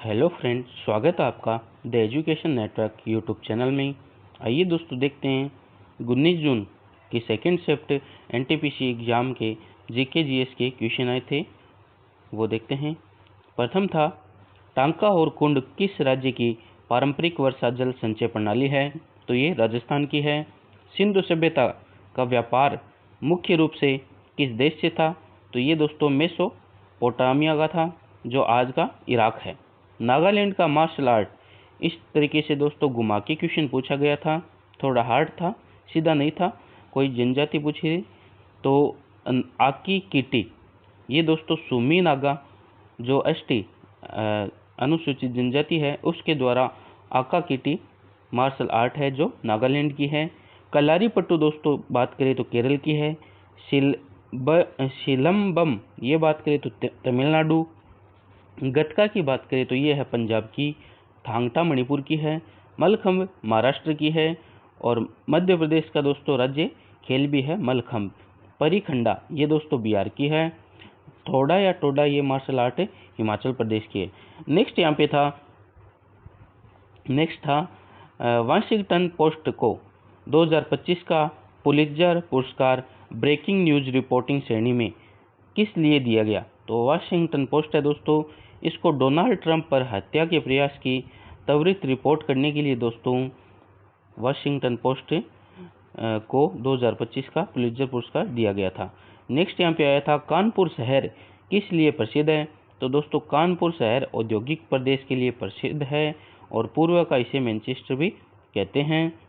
Hello friends, स्वागत है आपका the education network YouTube channel में। आइए दोस्तों देखते हैं 19 जून की सेकेंड शिफ्ट एनटीपीसी एग्ज़ाम के जीके जीएस के क्वेश्चन आए थे, वो देखते हैं। प्रथम था, टांका और कुंड किस राज्य की पारंपरिक वर्षा जल संचय प्रणाली है? तो ये राजस्थान की है। सिंधु सभ्यता का व्यापार मुख्य रूप से किस देश से था? तो ये दोस्तों मेसोपोटामिया का था, जो आज का इराक है। नागालैंड का मार्शल आर्ट, इस तरीके से दोस्तों घुमा के क्वेश्चन पूछा गया था, थोड़ा हार्ड था, सीधा नहीं था, कोई जनजाति पूछी तो आकी कीटी, ये दोस्तों सुमी नागा जो एसटी अनुसूचित जनजाति है उसके द्वारा आका कीटी मार्शल आर्ट है जो नागालैंड की है। कलारी पट्टू दोस्तों बात करें तो केरल की है। शिलम्बम ये बात करें तो तमिलनाडु। गतका की बात करें तो ये है पंजाब की। थांगटा मणिपुर की है। मलखंभ महाराष्ट्र की है। और मध्य प्रदेश का दोस्तों राज्य खेल भी है मलखंभ। परिखंडा ये दोस्तों बिहार की है। थोड़ा या टोडा ये मार्शल आर्ट हिमाचल प्रदेश की है। नेक्स्ट था वाशिंगटन पोस्ट को 2025 का पुलित्जर पुरस्कार ब्रेकिंग न्यूज रिपोर्टिंग श्रेणी में किस लिए दिया गया? तो वाशिंगटन पोस्ट है दोस्तों, इसको डोनाल्ड ट्रंप पर हत्या के प्रयास की त्वरित रिपोर्ट करने के लिए दोस्तों वाशिंगटन पोस्ट को 2025 का पुलित्जर पुरस्कार दिया गया था। नेक्स्ट यहाँ पे आया था, कानपुर शहर किस लिए प्रसिद्ध है? तो दोस्तों कानपुर शहर औद्योगिक प्रदेश के लिए प्रसिद्ध है और पूर्व का इसे मैनचेस्टर भी कहते हैं।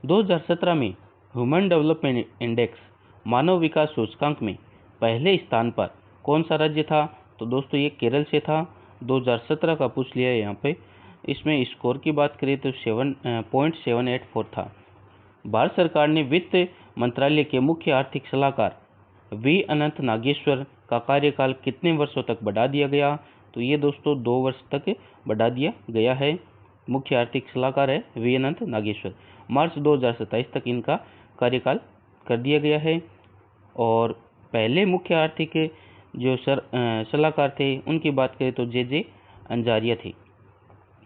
2017 में ह्यूमन डेवलपमेंट इंडेक्स मानव विकास सूचकांक में पहले स्थान पर कौन सा राज्य था? तो दोस्तों ये केरल से था। 2017 का पूछ लिया है यहाँ पे। इसमें स्कोर की बात करें तो 7.784 था। भारत सरकार ने वित्त मंत्रालय के मुख्य आर्थिक सलाहकार वी अनंत नागेश्वर का कार्यकाल कितने वर्षों तक बढ़ा दिया गया? तो ये दोस्तों 2 वर्ष तक बढ़ा दिया गया है। मुख्य आर्थिक सलाहकार है वी अनंत नागेश्वर। मार्च 2027 तक इनका कार्यकाल कर दिया गया है। और पहले मुख्य आर्थिक जो सलाहकार थे उनकी बात करें तो जे अंजारिया थे।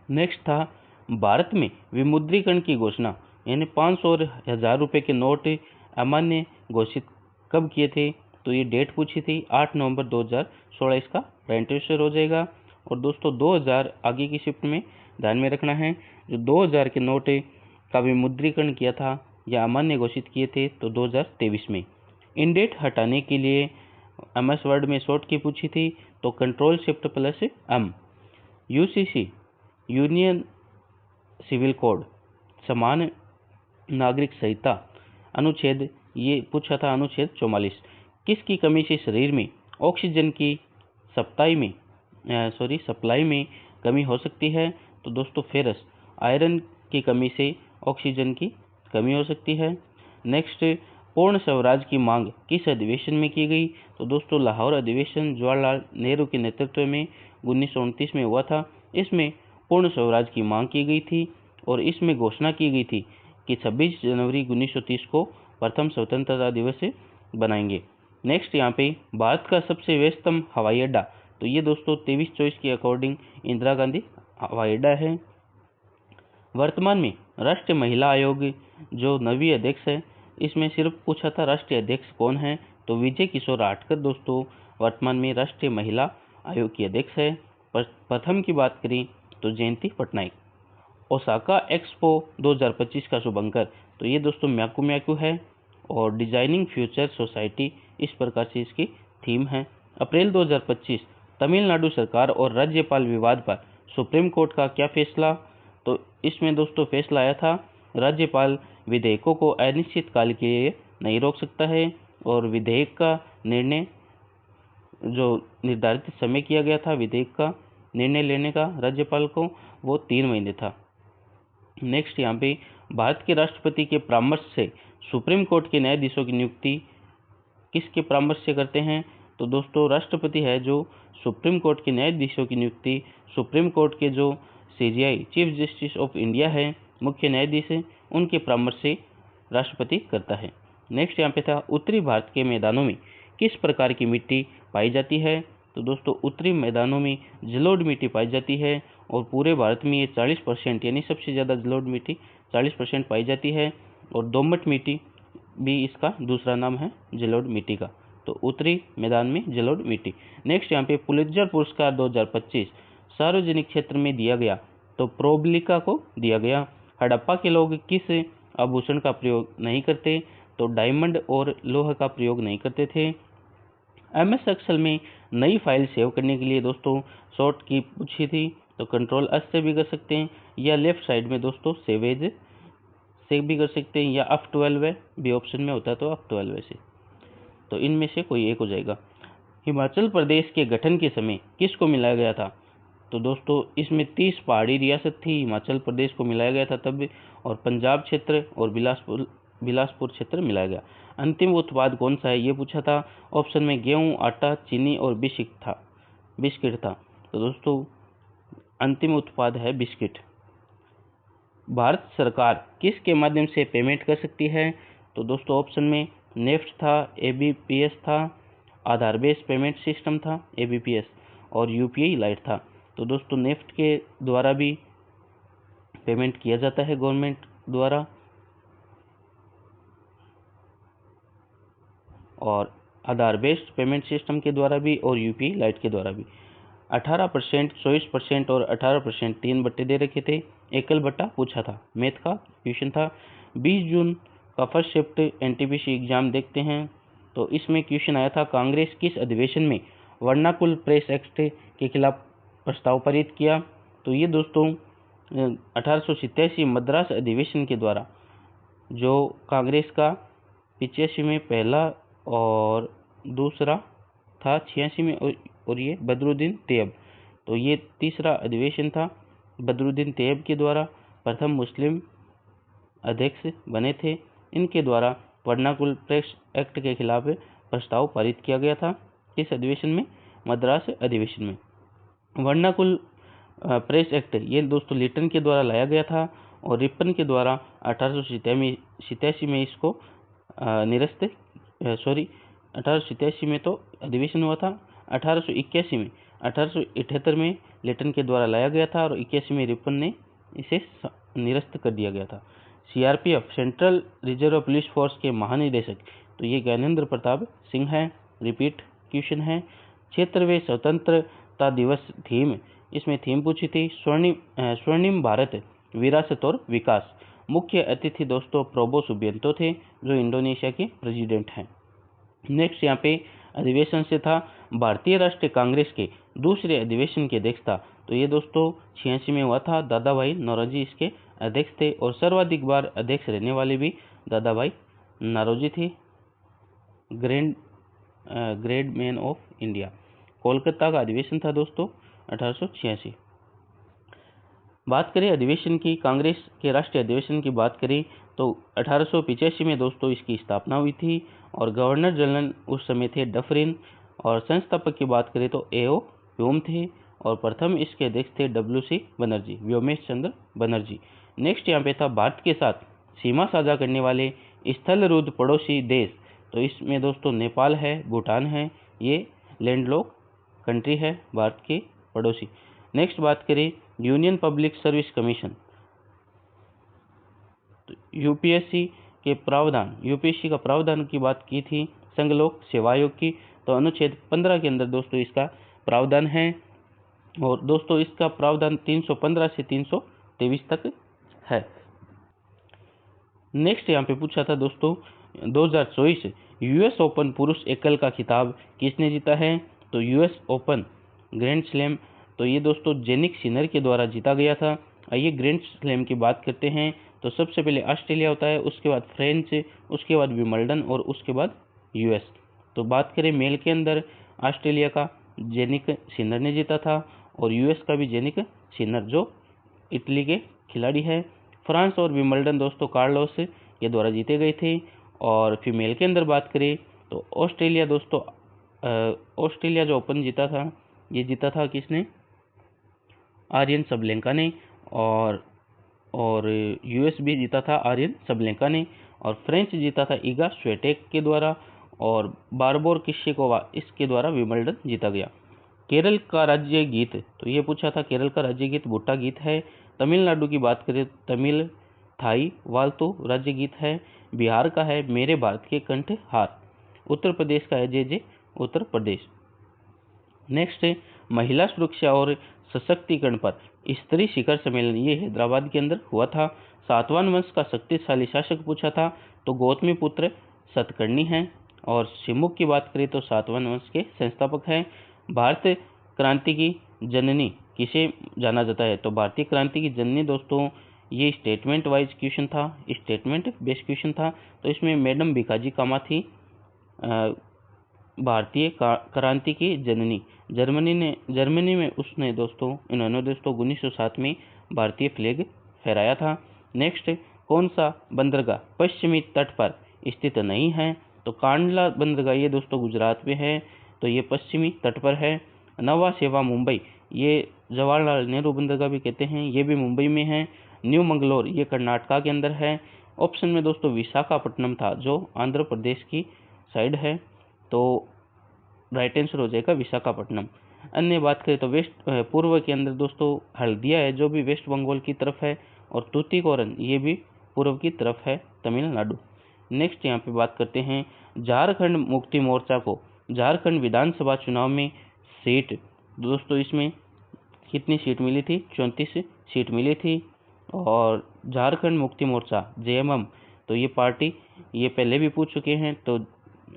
नेक्स्ट था, भारत में विमुद्रीकरण की घोषणा यानी 500 और 1000 रुपये के नोट अमान्य घोषित कब किए थे? तो ये डेट पूछी थी 8 नवंबर 2016। इसका राइट आंसर हो जाएगा। और दोस्तों 2000 आगे की शिफ्ट में ध्यान में रखना है, जो 2000 के नोट का विमुद्रीकरण किया था या अमान्य घोषित किए थे तो 2023 में। इंडेट हटाने के लिए MS वर्ड में शॉर्ट की पूछी थी तो control shift plus M। UCC union civil code समान नागरिक संहिता अनुच्छेद ये पूछा था अनुच्छेद 44। किसकी कमी से शरीर में ऑक्सीजन की सप्लाई में कमी हो सकती है? तो दोस्तों फेरस आयरन की कमी से ऑक्सीजन की कमी हो सकती है। नेक्स्ट, पूर्ण स्वराज की मांग किस अधिवेशन में की गई? तो दोस्तों लाहौर अधिवेशन जवाहरलाल नेहरू के नेतृत्व में 1929 में हुआ था। इसमें पूर्ण स्वराज की मांग की गई थी और इसमें घोषणा की गई थी कि 26 जनवरी 1930 को प्रथम स्वतंत्रता दिवस बनाएंगे। नेक्स्ट यहाँ पे भारत का सबसे व्यस्तम हवाई अड्डा, तो ये दोस्तों 23-24 के अकॉर्डिंग इंदिरा गांधी हवाई अड्डा है। वर्तमान में राष्ट्रीय महिला आयोग जो नवी अध्यक्ष है, इसमें सिर्फ पूछा था राष्ट्रीय अध्यक्ष कौन है? तो विजय किशोर आटकर दोस्तों वर्तमान में राष्ट्रीय महिला आयोग की अध्यक्ष है। प्रथम की बात करें तो जयंती पटनायक। ओसाका एक्सपो 2025 का शुभंकर, तो ये दोस्तों म्याकू म्याकू है। और डिजाइनिंग फ्यूचर सोसाइटी इस प्रकार से इसकी थीम है। अप्रैल 2025 तमिलनाडु सरकार और राज्यपाल विवाद पर सुप्रीम कोर्ट का क्या फैसला? तो इसमें दोस्तों फैसला आया था राज्यपाल विधेयकों को अनिश्चित काल के लिए नहीं रोक सकता है और विधेयक का निर्णय जो निर्धारित समय किया गया था विधेयक का निर्णय लेने का राज्यपाल को, वो 3 महीने था। नेक्स्ट यहाँ पे भारत के राष्ट्रपति के परामर्श से सुप्रीम कोर्ट के न्यायाधीशों की नियुक्ति किसके परामर्श से करते हैं? तो दोस्तों राष्ट्रपति है जो सुप्रीम कोर्ट के न्यायाधीशों की नियुक्ति सुप्रीम कोर्ट के जो CJI chief justice of India है, मुख्य न्यायाधीश है, उनके परामर्श से राष्ट्रपति करता है। नेक्स्ट यहाँ पे था, उत्तरी भारत के मैदानों में किस प्रकार की मिट्टी पाई जाती है? तो दोस्तों उत्तरी मैदानों में जलोढ़ मिट्टी पाई जाती है और पूरे भारत में ये 40% यानी सबसे ज़्यादा जलोढ़ मिट्टी 40% पाई जाती है। और दोमट मिट्टी भी इसका दूसरा नाम है जलोढ़ मिट्टी का। तो उत्तरी मैदान में जलोढ़ मिट्टी। नेक्स्ट यहाँ पे पुलित्जर पुरस्कार 2025 सार्वजनिक क्षेत्र में दिया गया, तो प्रोबलिका को दिया गया। हड़प्पा के लोग किस आभूषण का प्रयोग नहीं करते, तो डायमंड और लोह का प्रयोग नहीं करते थे। MS एक्सेल में नई फाइल सेव करने के लिए दोस्तों शॉर्ट की पूछी थी, तो कंट्रोल एस से भी कर सकते हैं, या लेफ्ट साइड में दोस्तों सेव एज से भी कर सकते हैं, या F12 भी ऑप्शन में होता है तो F12 से। तो इनमें से कोई एक हो जाएगा। हिमाचल प्रदेश के गठन के समय किसको मिलाया गया था, तो दोस्तों इसमें 30 पहाड़ी रियासत थी, हिमाचल प्रदेश को मिलाया गया था तब, और पंजाब क्षेत्र और बिलासपुर क्षेत्र मिलाया गया। अंतिम उत्पाद कौन सा है ये पूछा था। ऑप्शन में गेहूं, आटा, चीनी और बिस्किट था। तो दोस्तों अंतिम उत्पाद है बिस्किट। भारत सरकार किसके माध्यम से पेमेंट कर सकती है, तो दोस्तों ऑप्शन में नेफ्ट था, ABPS था, आधार बेस्ड पेमेंट सिस्टम था ABPS, और UPI लाइट था। तो दोस्तों नेफ्ट के द्वारा भी पेमेंट किया जाता है गवर्नमेंट द्वारा, और आधार बेस्ड पेमेंट सिस्टम के द्वारा भी, और UPI लाइट के द्वारा भी। 18%, 24% और 18% 3 दे रखे थे। एकल बट्टा पूछा था, मैथ का क्वेश्चन था। 20 जून का फर्स्ट शिफ्ट NTPC एग्जाम देखते हैं, तो इसमें क्वेश्चन आया था कांग्रेस किस अधिवेशन में वर्नाकुल प्रेस एक्ट के खिलाफ प्रस्ताव पारित किया। तो ये दोस्तों 1887 मद्रास अधिवेशन के द्वारा, जो कांग्रेस का 85 में पहला और दूसरा था, 86 में, और ये बदरुद्दीन तैयब, तो ये तीसरा अधिवेशन था। बदरुद्दीन तैयब के द्वारा प्रथम मुस्लिम अध्यक्ष बने थे। इनके द्वारा वर्नाकुल प्रेस एक्ट के खिलाफ प्रस्ताव पारित किया गया था। इस अधिवेशन में, मद्रास अधिवेशन में। वर्नाकुल प्रेस एक्ट ये दोस्तों लिटन के द्वारा लाया गया था, और रिपन के द्वारा 1887 में इसको निरस्त 1887 में तो अधिवेशन हुआ था। 1878 में लिटन के द्वारा लाया गया था, और 81 में रिपन ने इसे निरस्त कर दिया गया था। CRPF central reserve police force के महानिदेशक, तो ये ज्ञानेंद्र प्रताप सिंह है। रिपीट क्वेश्चन है। 76वें स्वतंत्रता दिवस थीम, इसमें थीम पूछी थी स्वर्णिम भारत विरासत और विकास। मुख्य अतिथि दोस्तों प्रोबो सुबियांतो थे, जो इंडोनेशिया के प्रेसिडेंट हैं। नेक्स्ट यहाँ पे अधिवेशन से था भारतीय राष्ट्रीय कांग्रेस के दूसरे अधिवेशन की अध्यक्षता, तो ये दोस्तों 86 में हुआ था। दादा भाई नौरोजी इसके अध्यक्ष थे, और सर्वाधिक बार अध्यक्ष रहने वाले भी दादा भाई नौरोजी थे। Great man of India. Kolkata का अधिवेशन था दोस्तों 1886। बात करें अधिवेशन की, कांग्रेस के राष्ट्रीय अधिवेशन की बात करें तो 1885 में दोस्तों इसकी स्थापना हुई थी, और गवर्नर जनरल उस समय थे डफरिन, और संस्थापक की बात करें तो A.O. ह्यूम थे, और प्रथम इसके अध्यक्ष थे WC बनर्जी, व्योमेश चंद्र बनर्जी। नेक्स्ट यहाँ पे था भारत के साथ सीमा साझा करने वाले स्थलरूद्ध पड़ोसी देश, तो इसमें दोस्तों नेपाल है, भूटान है, ये लैंडलॉक कंट्री है भारत के पड़ोसी। नेक्स्ट बात करें यूनियन पब्लिक सर्विस कमीशन, तो UPSC के प्रावधान, UPSC का प्रावधान की बात की थी संघ लोक सेवा आयोग की, तो अनुच्छेद 15 के अंदर दोस्तों इसका प्रावधान है, और दोस्तों इसका प्रावधान 315 से 323 तक है। नेक्स्ट यहाँ पे पूछा था दोस्तों 2024 US ओपन पुरुष एकल का खिताब किसने जीता है, तो US ओपन ग्रैंड स्लैम, तो ये दोस्तों जेनिक सिनर के द्वारा जीता गया था। आइए ग्रैंड स्लैम की बात करते हैं, तो सबसे पहले ऑस्ट्रेलिया होता है, उसके बाद फ्रेंच, उसके बाद विंबलडन, और उसके बाद US। तो बात करें मेल के अंदर, ऑस्ट्रेलिया का जेनिक सिनर ने जीता था, और US का भी जेनिक सिनर, जो इटली के खिलाड़ी है। फ्रांस और विंबलडन दोस्तों कार्लोस के द्वारा जीते गए थे। और फीमेल के अंदर बात करें तो ऑस्ट्रेलिया दोस्तों, ऑस्ट्रेलिया जो ओपन जीता था, ये जीता था किसने, आर्यन सबलेंका ने, और US भी जीता था आर्यन सबलेंका ने, और फ्रेंच जीता था ईगा स्वेटेक के द्वारा, और बारबोर किस्सेकोवा इसके द्वारा विंबलडन जीता गया। केरल का राज्य गीत, तो ये पूछा था केरल का राज्य गीत बुट्टा गीत है। तमिलनाडु की बात करें तमिल थाई वाल्तो राज्य गीत है। बिहार का है मेरे भारत के कंठ हार। उत्तर प्रदेश का है जय जय उत्तर प्रदेश। नेक्स्ट है महिला सुरक्षा और सशक्तिकरण पर स्त्री शिखर सम्मेलन, ये हैदराबाद के अंदर हुआ था। सातवां वंश का शक्तिशाली शासक पूछा था, तो गौतमी पुत्र सतकर्णी हैं। और शिमुख की बात करें तो सातवां वंश के संस्थापक हैं। भारत क्रांति की जननी किसे जाना जाता है, तो भारतीय क्रांति की जननी दोस्तों ये स्टेटमेंट वाइज क्वेश्चन था, स्टेटमेंट बेस्ड क्वेश्चन था। तो इसमें मैडम भिकाजी कामा थी भारतीय क्रांति की जननी। जर्मनी में उसने दोस्तों इन्होंने दोस्तों 1907 में भारतीय फ्लैग फहराया था। नेक्स्ट कौन सा बंदरगाह पश्चिमी तट पर स्थित नहीं है, तो कांडला बंदरगाह ये दोस्तों गुजरात में है, तो ये पश्चिमी तट पर है। नवा सेवा मुंबई, ये जवाहरलाल नेहरू बंदरगाह भी कहते हैं, ये भी मुंबई में है। न्यू मंगलोर ये कर्नाटका के अंदर है। ऑप्शन में दोस्तों विशाखापट्टनम था जो आंध्र प्रदेश की साइड है, तो राइट आंसर हो जाएगा विशाखापट्टनम। अन्य बात करें तो पूर्व के अंदर दोस्तों हल्दिया है जो भी वेस्ट बंगाल की तरफ है, और तूतीकोरन ये भी पूर्व की तरफ है तमिलनाडु। नेक्स्ट यहाँ पे बात करते हैं झारखंड मुक्ति मोर्चा को झारखंड विधानसभा चुनाव में सीट, दोस्तों इसमें कितनी सीट मिली थी, 34 सीट मिली थी। और झारखंड मुक्ति मोर्चा जेएमएम, तो ये पार्टी ये पहले भी पूछ चुके हैं, तो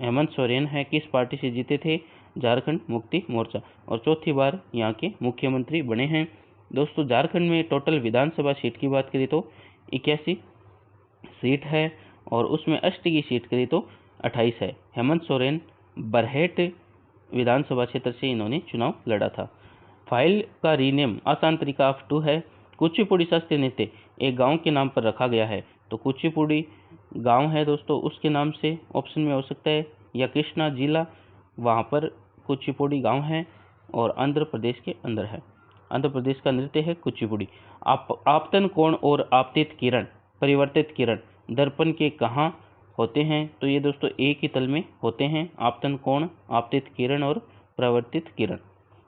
हेमंत सोरेन है किस पार्टी से जीते थे, झारखंड मुक्ति मोर्चा, और चौथी बार यहाँ के मुख्यमंत्री बने हैं। दोस्तों झारखंड में टोटल विधानसभा सीट की बात करें तो 81 सीट है, और उसमें अष्ट की सीट करें तो 28 है। हेमंत सोरेन बरहेट विधानसभा क्षेत्र से इन्होंने चुनाव लड़ा था। फाइल का रीनेम आसान तरीका ऑफ टू है। कुचिपुड़ी शास्त्रीय नृत्य एक गांव के नाम पर रखा गया है, तो कुचिपुड़ी गांव है दोस्तों उसके नाम से ऑप्शन में हो सकता है, या कृष्णा जिला वहां पर कुचिपुड़ी गांव है, और आंध्र प्रदेश के अंदर है। आंध्र प्रदेश का नृत्य है कुचिपुड़ी। आपतन कोण और आपतित किरण परिवर्तित किरण दर्पण के कहाँ होते हैं, तो ये दोस्तों एक ही तल में होते हैं, आपतन कोण आपतित किरण और परिवर्तित किरण।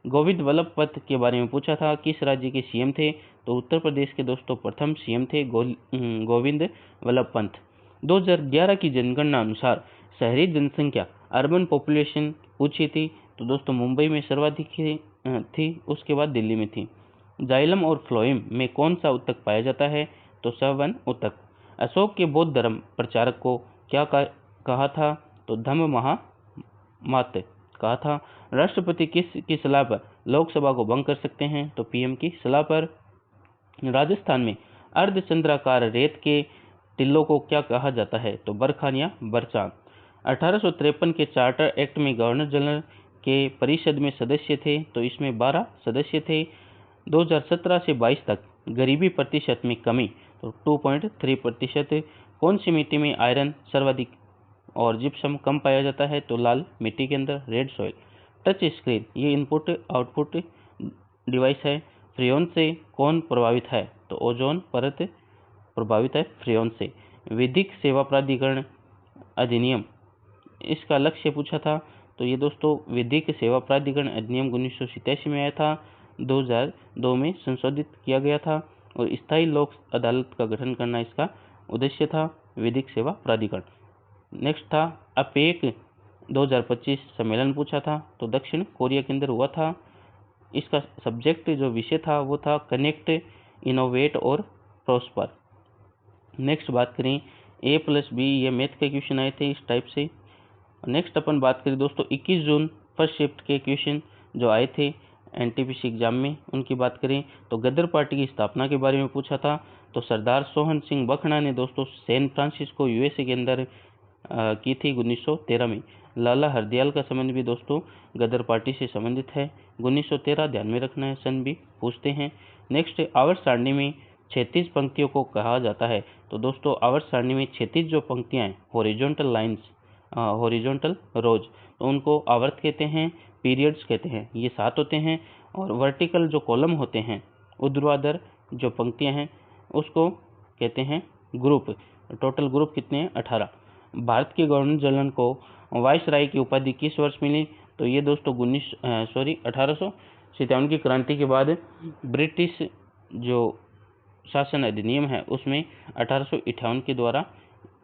गोविंद वल्लभ पंत के बारे में पूछा था किस राज्य के सीएम थे, तो उत्तर प्रदेश के दोस्तों प्रथम सीएम थे गोविंद वल्लभ पंत। 2011 की जनगणना अनुसार शहरी जनसंख्या अर्बन पॉपुलेशन पूछी थी, तो दोस्तों मुंबई में सर्वाधिक थी, उसके बाद दिल्ली में थी। जाइलम और फ्लोएम में कौन सा उत्तक पाया जाता है, तो सवन उत्तक। अशोक के बौद्ध धर्म प्रचारक को क्या कहा था, तो धम्म महामात कहा था। राष्ट्रपति किसकी सलाह पर लोकसभा को भंग कर सकते हैं, तो पीएम की सलाह पर। राजस्थान में अर्धचंद्राकार रेत के टिल्लों को क्या कहा जाता है, तो बरखान या बरचांद। 1853 के चार्टर एक्ट में गवर्नर जनरल के परिषद में सदस्य थे, तो इसमें 12 सदस्य थे। 2017 से 22 तक गरीबी प्रतिशत में कमी, तो 2.3%। कौन सी मिट्टी में आयरन सर्वाधिक और जिप्सम कम पाया जाता है, तो लाल मिट्टी के अंदर रेड सॉइल। टच स्क्रीन ये इनपुट आउटपुट डिवाइस है। फ्रेयन से कौन प्रभावित है, तो ओजोन परत प्रभावित है फ्रेयन से। विधिक सेवा प्राधिकरण अधिनियम इसका लक्ष्य पूछा था, तो ये दोस्तों विधिक सेवा प्राधिकरण अधिनियम 1987 में आया था, 2002 में संशोधित किया गया था, और स्थायी लोक अदालत का गठन करना इसका उद्देश्य था, विधिक सेवा प्राधिकरण। नेक्स्ट था अपेक 2025 सम्मेलन पूछा था, तो दक्षिण कोरिया के अंदर हुआ था। इसका सब्जेक्ट जो विषय था वो था कनेक्ट इनोवेट और प्रॉस्पर। नेक्स्ट बात करें A+B ये मैथ के क्वेश्चन आए थे इस टाइप से। नेक्स्ट अपन बात करें दोस्तों 21 जून फर्स्ट शिफ्ट के क्वेश्चन जो आए थे एनटीपीसी एग्जाम में उनकी बात करें, तो गदर पार्टी की स्थापना के बारे में पूछा था, तो सरदार सोहन सिंह बखड़ा ने दोस्तों सैन फ्रांसिस्को यूएसए के अंदर की थी 1913 में। लाला हरदयाल का संबंध भी दोस्तों गदर पार्टी से संबंधित है, 1913 ध्यान में रखना है, सन भी पूछते हैं। नेक्स्ट आवर्त सारणी में 36 पंक्तियों को कहा जाता है, तो दोस्तों आवर्त सारणी में 36 जो पंक्तियां हैं हॉरिजॉन्टल लाइंस हॉरिजॉन्टल रोज, तो उनको आवर्त कहते हैं, पीरियड्स कहते हैं, ये 7 होते हैं। और वर्टिकल जो कॉलम होते हैं ऊर्ध्वाधर जो पंक्तियां हैं उसको कहते हैं ग्रुप। टोटल ग्रुप कितने हैं 18। भारत के गवर्नर जनरल को वाइसराय की उपाधि किस वर्ष मिली, तो ये दोस्तों 1857 की क्रांति के बाद ब्रिटिश जो शासन अधिनियम है उसमें 1858 के द्वारा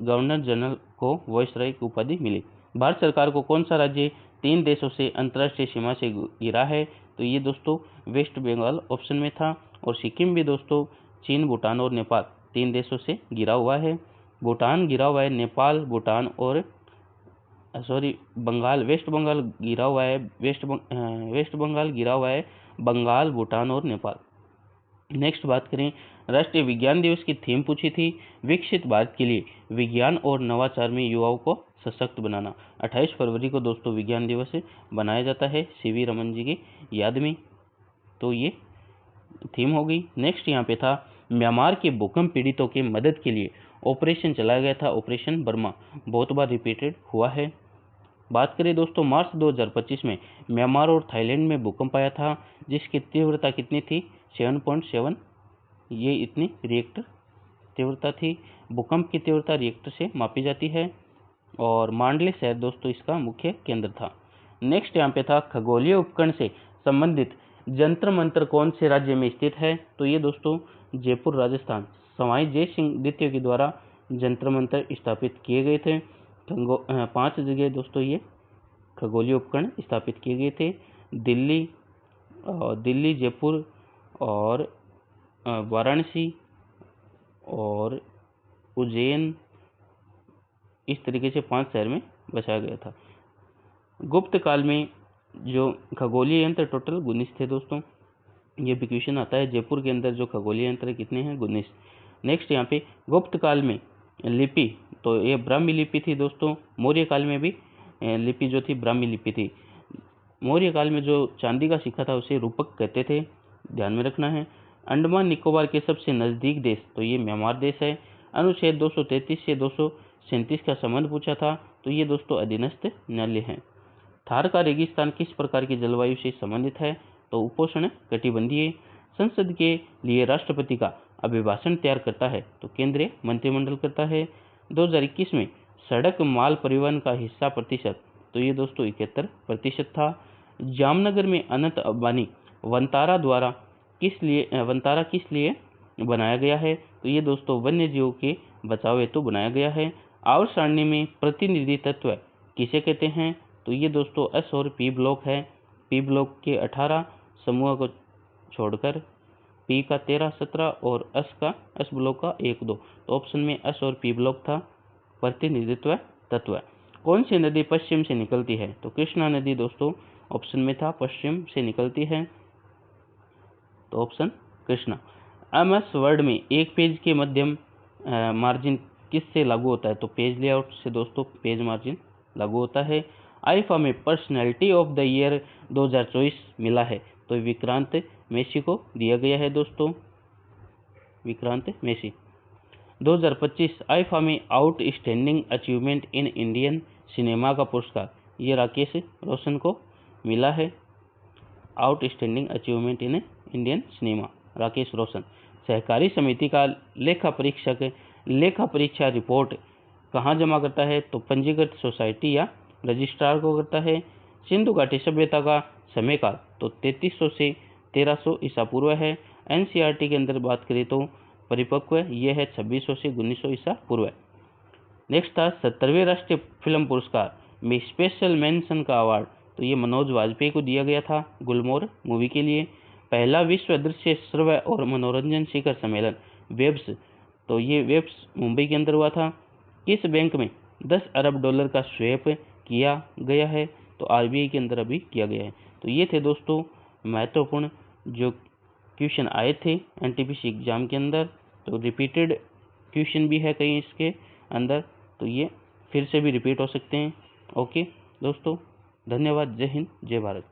गवर्नर जनरल को वायसराय की उपाधि मिली। भारत सरकार को कौन सा राज्य 3 देशों से अंतर्राष्ट्रीय सीमा से घिरा है? तो ये दोस्तों वेस्ट बंगाल ऑप्शन में था। और सिक्किम भी दोस्तों चीन, भूटान और नेपाल 3 देशों से घिरा हुआ है। भूटान घिरा हुआ है नेपाल, भूटान और बंगाल, वेस्ट बंगाल घिरा हुआ है वेस्ट बंगाल घिरा हुआ है बंगाल, भूटान और नेपाल। नेक्स्ट बात करें, राष्ट्रीय विज्ञान दिवस की थीम पूछी थी, विकसित भारत के लिए विज्ञान और नवाचार में युवाओं को सशक्त बनाना। 28 फरवरी को दोस्तों विज्ञान दिवस बनाया जाता है सीवी रमन जी की याद में। तो ये थीम हो गई। नेक्स्ट यहाँ पे था, म्यांमार के भूकंप पीड़ितों के मदद के लिए ऑपरेशन चलाया गया था, ऑपरेशन बर्मा, बहुत बार रिपीटेड हुआ है। बात करें दोस्तों, मार्च 2025 में म्यांमार और थाईलैंड में भूकंप आया था, जिसकी तीव्रता कितनी थी? 7.7। ये इतनी रिएक्टर तीव्रता थी। भूकंप की तीव्रता रिएक्टर से मापी जाती है और मांडले शहर दोस्तों इसका मुख्य केंद्र था। नेक्स्ट यहाँ पे था, खगोलीय उपकरण से संबंधित जंतर मंतर कौन से राज्य में स्थित है? तो ये दोस्तों जयपुर, राजस्थान। सवाई जय सिंह द्वितीय के द्वारा जंतर मंतर स्थापित किए गए थे। 5 जगह दोस्तों ये खगोलीय उपकरण स्थापित किए गए थे। दिल्ली, जयपुर और वाराणसी और उज्जैन, इस तरीके से 5 शहर में बसाया गया था। गुप्त काल में जो खगोलीय यंत्र टोटल 19 थे दोस्तों। ये भी क्वेश्चन आता है, जयपुर के अंदर जो खगोलीय यंत्र कितने हैं? 19। नेक्स्ट यहाँ पे, गुप्त काल में लिपि, तो ये ब्राह्मी लिपि थी दोस्तों। मौर्य काल में भी लिपि जो थी ब्राह्मी लिपि थी। मौर्य काल में जो चांदी का सिक्का था उसे रूपक कहते थे, ध्यान में रखना है। अंडमान निकोबार के सबसे नज़दीक देश, तो ये म्यांमार देश है। अनुच्छेद 233 से 237 का संबंध पूछा था, तो ये दोस्तों अधीनस्थ न्यायालय है। थार का रेगिस्तान किस प्रकार की जलवायु से संबंधित है? तो उपोष्ण कटिबंधीय। संसद के लिए राष्ट्रपति का अभिभाषण तैयार करता है, तो केंद्रीय मंत्रिमंडल करता है। 2021 में सड़क माल परिवहन का हिस्सा प्रतिशत, तो ये दोस्तों 71% था। जामनगर में अनंत अंबानी वनतारा किस लिए बनाया गया है? तो ये दोस्तों वन्य जीवों के बचाव हेतु बनाया गया है। आवर्त सारणी में प्रतिनिधि तत्व किसे कहते हैं? तो ये दोस्तों एस और पी ब्लॉक है। पी ब्लॉक के 18 समूह को छोड़कर पी का 13, 17 और एस ब्लॉक का 1, 2। तो ऑप्शन में एस और पी ब्लॉक था प्रतिनिधित्व तत्व। कौन सी नदी पश्चिम से निकलती है? तो कृष्णा नदी दोस्तों ऑप्शन में था, पश्चिम से निकलती है, तो ऑप्शन कृष्णा। एमएस वर्ड में एक पेज के मध्यम मार्जिन किससे लागू होता है? तो पेज लेआउट से दोस्तों पेज मार्जिन लागू होता है। आईफा में पर्सनैलिटी ऑफ द ईयर 2024 मिला है, तो विक्रांत मैसी को दिया गया है दोस्तों, विक्रांत मैसी। 2025 आईफा में outstanding achievement in Indian cinema का पुरस्कार ये राकेश रोशन को मिला है। Outstanding achievement in Indian cinema, Rakesh Roshan. सहकारी समिति का लेखा परीक्षक लेखा परीक्षा रिपोर्ट कहाँ जमा करता है? तो पंजीकृत सोसाइटी या रजिस्ट्रार को करता है। सिंधु घाटी सभ्यता का समय काल, तो 3300 से 1300 ईसा पूर्व है। एनसीईआरटी के अंदर बात करें तो परिपक्व यह है 2600 से 1900 ईसा पूर्व। नेक्स्ट था 70वें राष्ट्रीय फिल्म पुरस्कार में स्पेशल मेंशन का अवार्ड, तो ये मनोज वाजपेयी को दिया गया था गुलमोहर मूवी के लिए। पहला विश्व दृश्य श्रव्य और मनोरंजन शिखर सम्मेलन वेब्स, तो ये वेब्स मुंबई के अंदर हुआ था। किस बैंक में 10 अरब डॉलर का स्वैप किया गया है? तो आरबीआई के अंदर अभी किया गया है। तो ये थे दोस्तों महत्वपूर्ण जो क्वेश्चन आए थे एनटीपीसी एग्जाम के अंदर। तो रिपीटेड क्वेश्चन भी है कहीं इसके अंदर, तो ये फिर से भी रिपीट हो सकते हैं। ओके दोस्तों, धन्यवाद। जय हिंद, जय भारत।